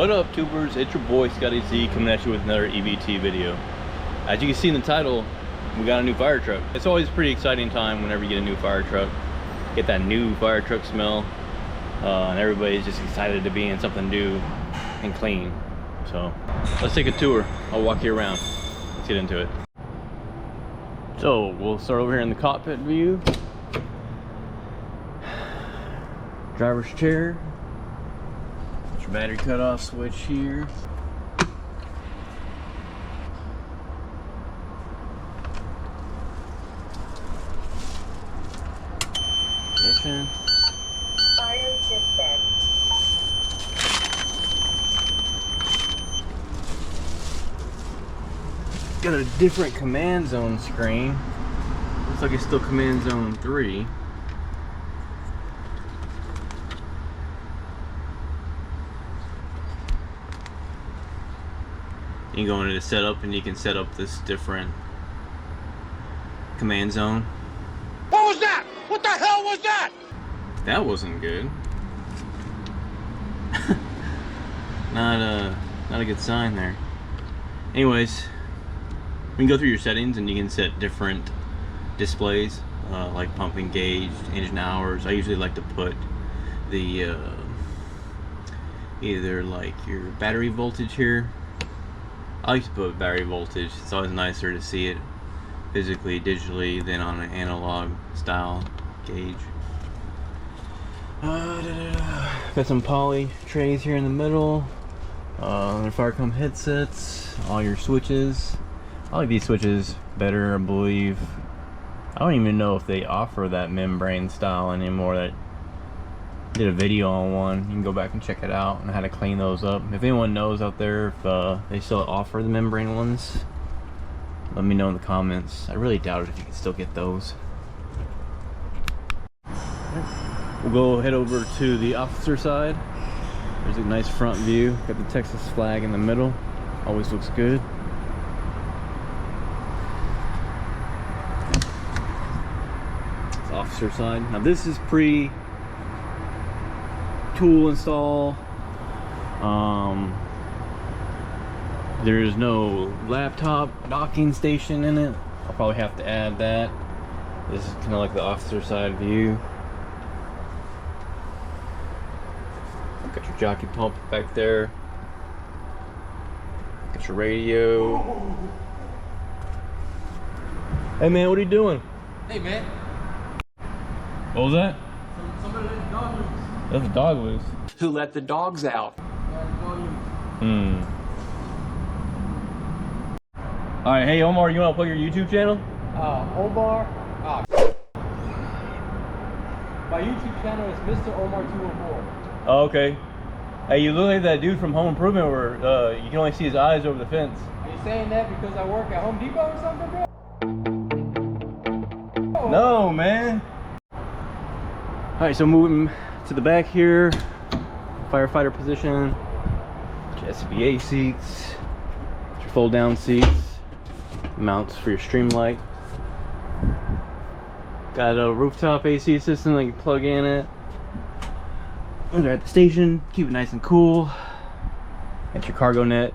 What up, tubers? It's your boy Scotty Z coming at you with another EVT video. As you can see in the title, we got a new fire truck. It's always a pretty exciting time whenever you get a new fire truck. Get that new fire truck smell, and everybody's just excited to be in something new and clean. So let's take a tour. I'll walk you around. Let's get into it. So we'll start over here in the cockpit view. Driver's chair. Your battery cutoff switch here. Ignition. Fire system. Got a different command zone screen. Looks like it's still command zone 3. You can go into the setup and you can set up this different command zone. What was that? What the hell was that? That wasn't good. Not a good sign there. Anyways, we can go through your settings and you can set different displays, like pumping gauge, engine hours. I usually like to put the either like your battery voltage here. I like to put battery voltage. It's always nicer to see it physically, digitally, than on an analog style gauge. Got some poly trays here in the middle. The Firecom headsets, all your switches. I like these switches better, I believe. I don't even know if they offer that membrane style anymore. That did a video on one. You can go back and check it out and how to clean those up. If anyone knows out there if they still offer the membrane ones, let me know in the comments. I really doubt it if you can still get those. We'll go head over to the officer side. There's a nice front view. Got the Texas flag in the middle. Always looks good. It's officer side. Now this is pre tool install. There's no laptop docking station in it. I'll probably have to add that. This is kind of like the officer side view. Got your jockey pump back there. Got your radio. Hey man, what are you doing? Hey man. What was that? Somebody let the dog loose. That's a dog loose. Who let the dogs out? Alright, hey Omar, you want to plug your YouTube channel? Omar. My YouTube channel is Mr. Omar 214. Oh, okay. Hey, you look like that dude from Home Improvement where you can only see his eyes over the fence. Are you saying that because I work at Home Depot or something, bro? No, man. Alright, so moving to the back here. Firefighter position. Your SCBA seats. Your fold down seats. Mounts for your stream light. Got a rooftop AC system that you can plug in it. They're at the station, keep it nice and cool. Got your cargo net.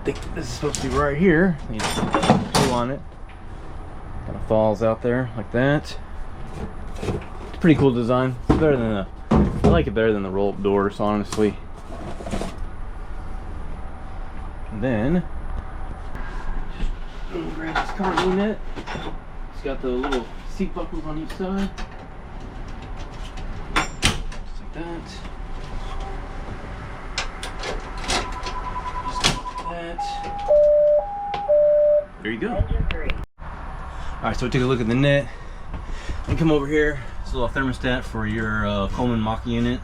I think this is supposed to be right here. You just pull on it. Kind of falls out there like that. It's a pretty cool design. It's better than the, I like it better than the roll-up doors, honestly. And then grab this cargo net. It's got the little seat buckles on each side. Just like that. Just like that. There you go. Alright, so we take a look at the net. And come over here. It's a little thermostat for your Coleman Mach unit.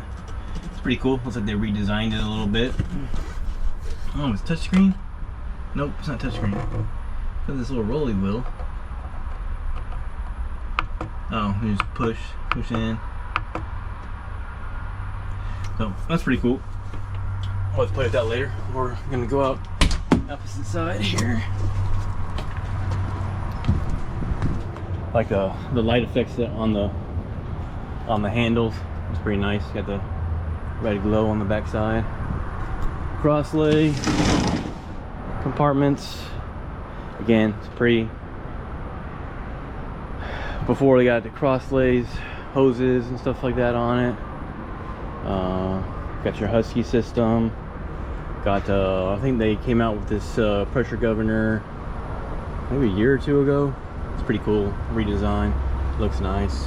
It's pretty cool. Looks like they redesigned it a little bit. Oh, it's touchscreen? Nope, it's not touchscreen. Got this little rolly wheel. Oh, you just push in. So that's pretty cool. We'll have to play with that later. We're gonna go out opposite side here. Like the light effects that on the handles. It's pretty nice. Got the red glow on the back side. cross lay compartments. Again, it's pretty. Before they got the cross lays, hoses and stuff like that on it. Got your Husky system. Got I think they came out with this pressure governor maybe a year or two ago. It's pretty cool redesign. Looks nice.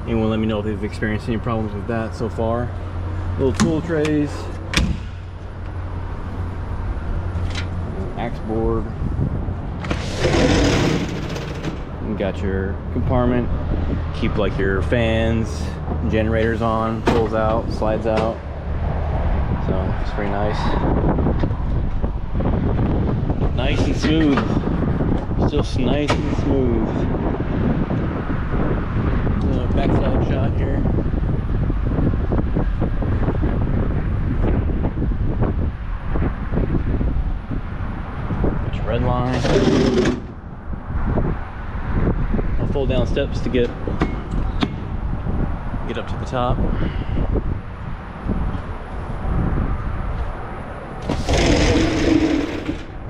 Anyone let me know if they've experienced any problems with that so far. Little tool trays, axe board. You got your compartment. Keep like your fans, generators on. Pulls out, slides out. So it's pretty nice. Nice and smooth. Still nice and smooth. Backside shot here. Got your red line. I'll fold down steps to get up to the top.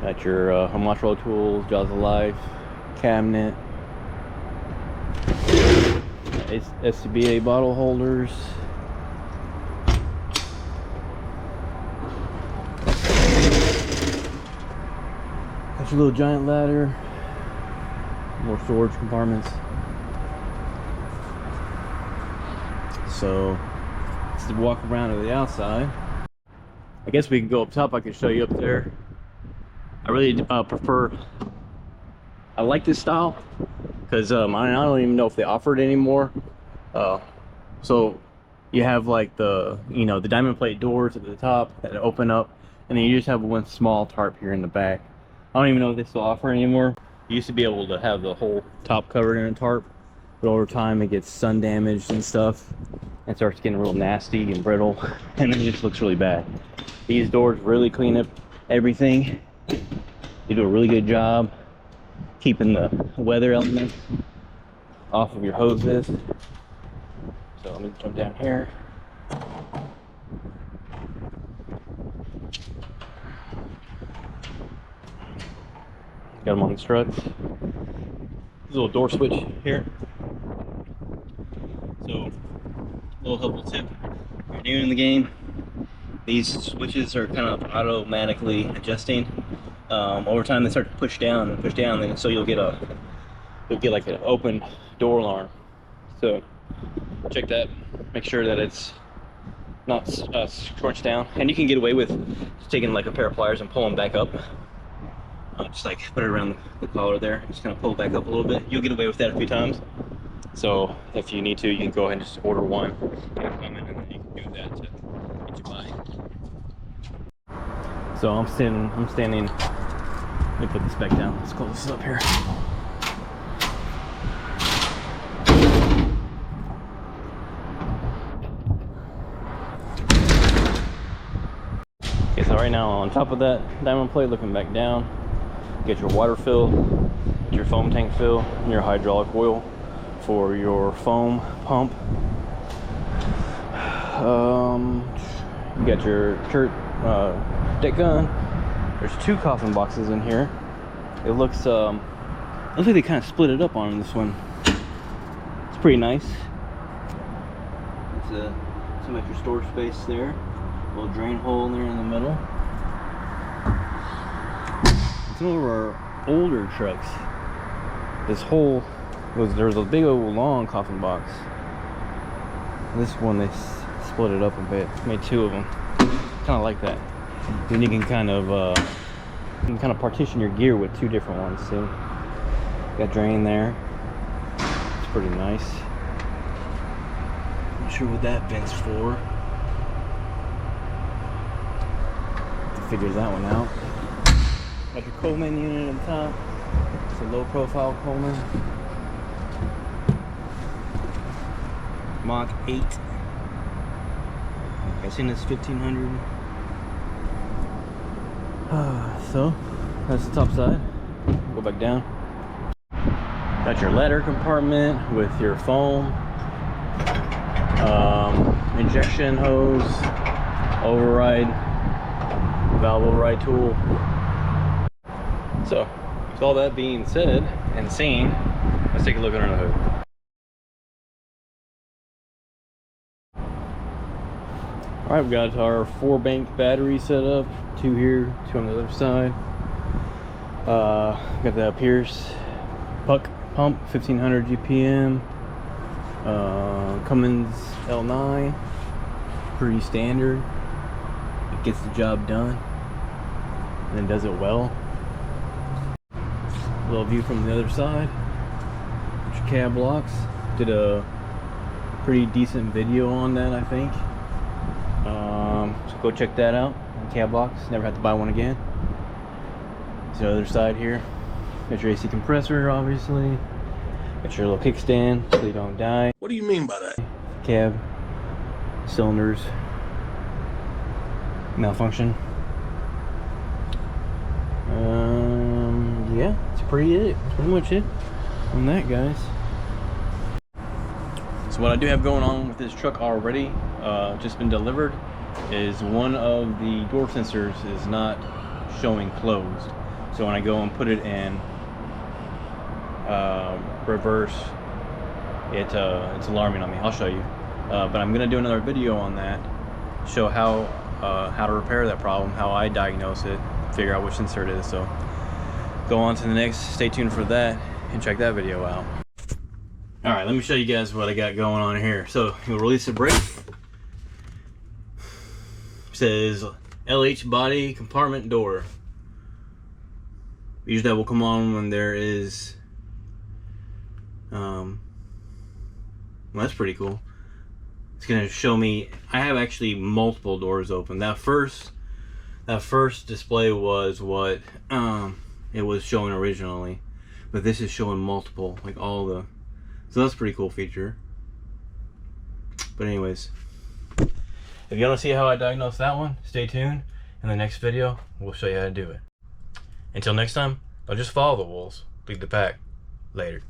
Got your mozzarella tools, jaws of life, cabinet, SCBA bottle holders, got your little giant ladder, more storage compartments. So let's walk around to the outside. I guess we can go up top. I can show you up there. I really prefer, I like this style because I don't even know if they offer it anymore. So you have like the, the diamond plate doors at the top that open up, and then you just have one small tarp here in the back. I don't even know if they still offer it anymore. You used to be able to have the whole top covered in a tarp, but over time it gets sun damaged and stuff and starts getting real nasty and brittle, and then it just looks really bad. These doors really clean up everything. They do a really good job keeping the weather elements off of your hoses. So let me jump down here. Got them on the struts. There's a little door switch here. So, a little helpful tip. If you're new in the game, these switches are kind of automatically adjusting. Over time they start to push down and push down, and so you'll get like an open door alarm. So check that, make sure that it's not scrunched down, and you can get away with just taking like a pair of pliers and pull them back up. Just like put it around the collar there, just kind of pull it back up a little bit. You'll get away with that a few times. So if you need to, you can go ahead and just order one and come in, and then you can do that to get you by. So I'm standing. Let me put this back down. Let's close this up here. Okay, so right now on top of that diamond plate, looking back down, you get your water fill, your foam tank fill, and your hydraulic oil for your foam pump. You got your deck gun. There's two coffin boxes in here. It looks like they kind of split it up on this one. It's pretty nice. It's some extra storage space there. A little drain hole in there in the middle. Some of our older trucks, there's a big old long coffin box. This one they split it up a bit, made two of them. Kind of like that. Then you can kind of partition your gear with two different ones. See, got drain there. It's pretty nice. Not sure what that vent's for. Have to figure that one out. Got your Coleman unit on top. It's a low profile Coleman. Mach 8. I'm guessing it's 1500. So that's the top side. Go back down. Got your ladder compartment with your foam, injection hose, override valve override tool. So, with all that being said and seen, let's take a look under the hood. Alright, we've got our 4-bank battery set up. 2 here, 2 on the other side. Got the Pierce PUC pump, 1500 GPM. Cummins L9, pretty standard. It gets the job done and then does it well. A little view from the other side. Bunch of cab locks. Did a pretty decent video on that, I think. So go check that out. Cab locks. Never have to buy one again. It's the other side here. Got your AC compressor, obviously. Got your little kickstand so you don't die. What do you mean by that? Cab cylinders malfunction. Yeah, that's pretty much it on that, guys. So what I do have going on with this truck already, just been delivered, is one of the door sensors is not showing closed. So when I go and put it in reverse, it's alarming on me. I'll show you, but I'm gonna do another video on that, show how to repair that problem, how I diagnose it, figure out which sensor it is. So go on to the next, stay tuned for that and check that video out. All right, let me show you guys what I got going on here. So you'll release the brake. It says LH body compartment door. Usually that will come on when there is well, that's pretty cool. It's gonna show me I have actually multiple doors open. That first display was what it was showing originally, but this is showing multiple, like all the, so that's a pretty cool feature. But anyways, if you want to see how I diagnose that one, stay tuned. In the next video, we'll show you how to do it. Until next time, don't just follow the wolves, lead the pack. Later.